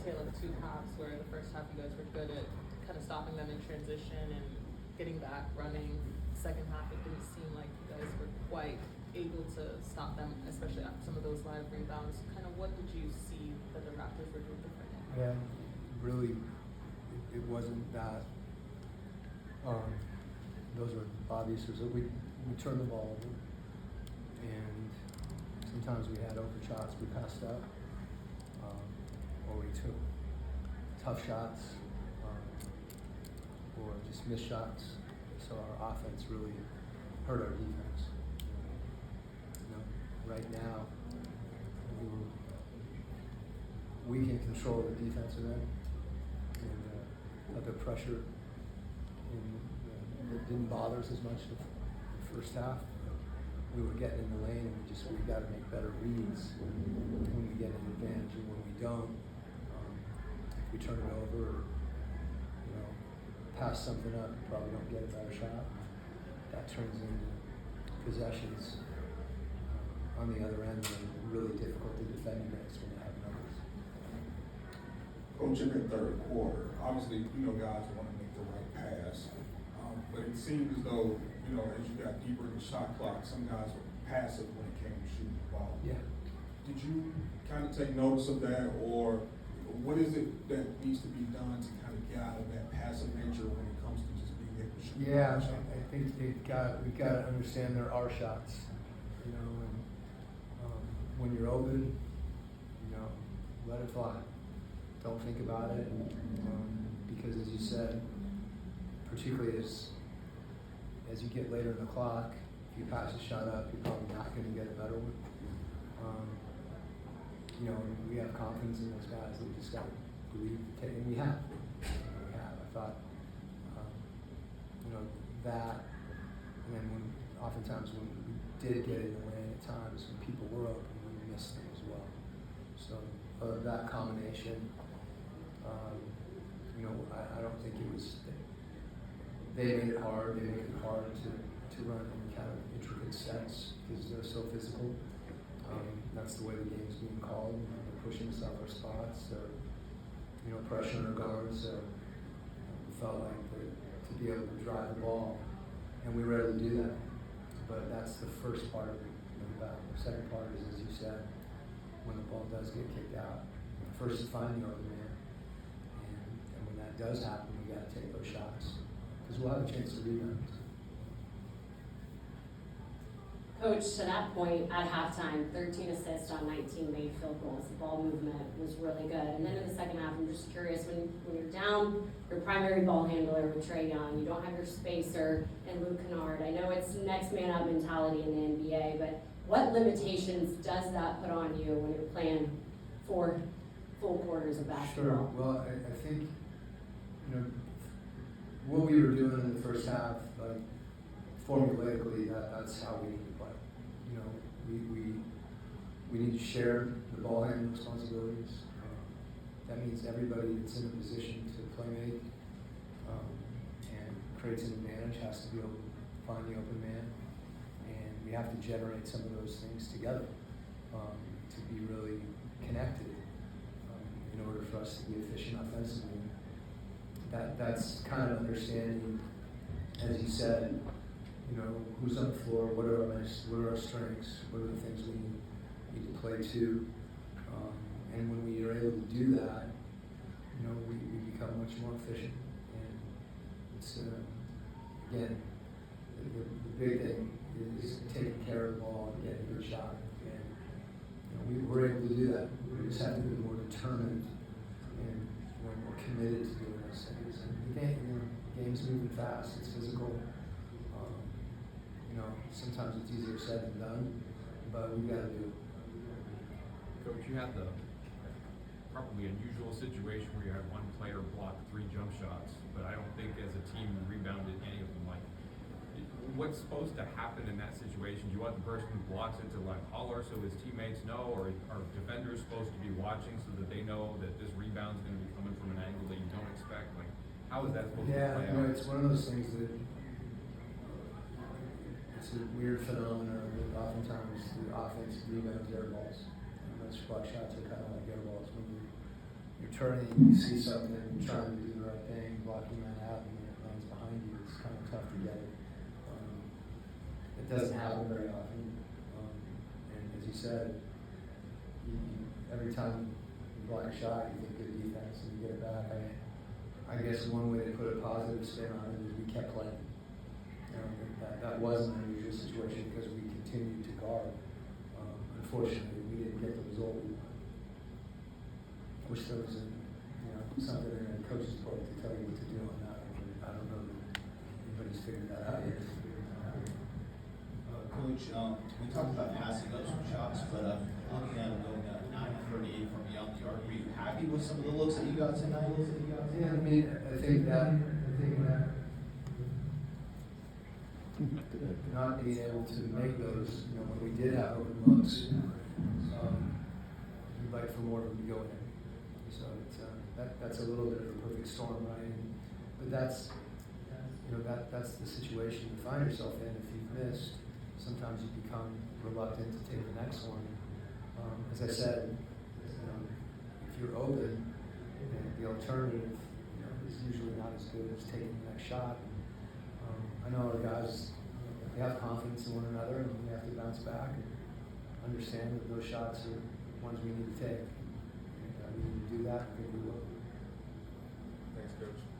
tale of two halves, where the first half you guys were good at kind of stopping them in transition and getting back running. Second half, it didn't seem like you guys were quite able to stop them, especially after some of those live rebounds. Kind of what did you see that the Raptors were doing differently? Yeah, really, it wasn't that. Those were obvious. We turned the ball over, and sometimes we had open shots we passed up, or we took tough shots, or just missed shots. So our offense really hurt our defense. Right now, we can control the defensive end, and the pressure it didn't bother us as much the first half. We were getting in the lane, and we got to make better reads when we get an advantage, and when we don't, if we turn it over, or, pass something up, we probably don't get a better shot. That turns into possessions on the other end that are really difficult to defend against when they have numbers. Coach, in the third quarter, obviously, guys want to make the right pass. But it seemed as though, as you got deeper in the shot clock, some guys were passive when it came to shooting the ball. Yeah. Did you kind of take notice of that, or what is it that needs to be done to kind of get out of that passive nature when it comes to just being able to shoot? Yeah, I think we've got to understand there are shots, and when you're open, let it fly. Don't think about it, because as you said, particularly as you get later in the clock, if you pass a shot up, you're probably not going to get a better one. We have confidence in those guys. We just got to believe, and we have. I thought, that, and then oftentimes when we did get in the lane at times, when people were open, we missed them as well. So that combination, I don't think it was. They made it hard. They make it hard to run any kind of intricate sets because they're so physical. That's the way the game's being called. They're pushing us off our spots, or pressure on our guards. So we felt like to be able to drive the ball, and we were able to do that. But that's the first part of the battle. The second part is, as you said, when the ball does get kicked out, first is finding the open man, and when that does happen, we got to take those shots. Because we'll have a chance to rebound. Coach, to that point, at halftime, 13 assists on 19 made field goals. The ball movement was really good. And then in the second half, I'm just curious, when you're down your primary ball handler with Trae Young, you don't have your spacer and Luke Kennard. I know it's next man up mentality in the NBA, but what limitations does that put on you when you're playing 4 full quarters of basketball? Sure. Well, I think, what we were doing in the first half, like formulaically, that's how we need to play. We need to share the ball handling responsibilities. That means everybody that's in a position to play make and creates an advantage has to be able to find the open man, and we have to generate some of those things together to be really connected in order for us to be efficient offensively. That's kind of understanding, as you said, who's on the floor, what are our strengths, what are the things we need to play to, and when we are able to do that, we become much more efficient. And it's again, the big thing is taking care of the ball and getting a good shot, and we were able to do that. We just have to be more determined and more committed to doing those things. And the game's moving fast, it's physical. Sometimes it's easier said than done, but we've got to do it. Coach, you had the probably unusual situation where you had one player block 3 jump shots, but I don't think as a team you rebounded any of them. Like, what's supposed to happen in that situation? Do you want the person who blocks it to holler so his teammates know, or are defenders supposed to be watching so that they know that this rebound's going to be coming from an angle that you don't expect? Like, how is that supposed to play out? It's one of those things that it's a weird phenomenon that oftentimes the offense rebounds air balls. And those block shots are kind of like air balls when you're turning, you see something, you're trying to do the right thing, blocking that out, and then it lands behind you, it's kind of tough to get it. It doesn't happen very often, and as you said, every time you block a shot, you think good defense, and you get it back. I guess one way to put a positive spin on it is we kept playing. That wasn't an unusual situation because we continued to guard. Unfortunately, we didn't get the result we wanted. I wish there was something in a coach's book to tell you what to do on that. I don't know that anybody's figured that out yet. Coach, we talked about passing up some shots, but looking at it going 9-38 from beyond the arc, were you happy with some of the looks that you got tonight? Yeah, I mean, I think that not being able to make those, when we did have open looks, you'd like for more of them to go in. So it's, that's a little bit of a perfect storm, right? But that's the situation you find yourself in. If you've missed, sometimes you become reluctant to take the next one. As I said, if you're open, the alternative is usually not as good as taking the next shot. I know our guys, they have confidence in one another, and we have to bounce back and understand that those shots are ones we need to take. And we need to do that. I think we will. Thanks, Coach.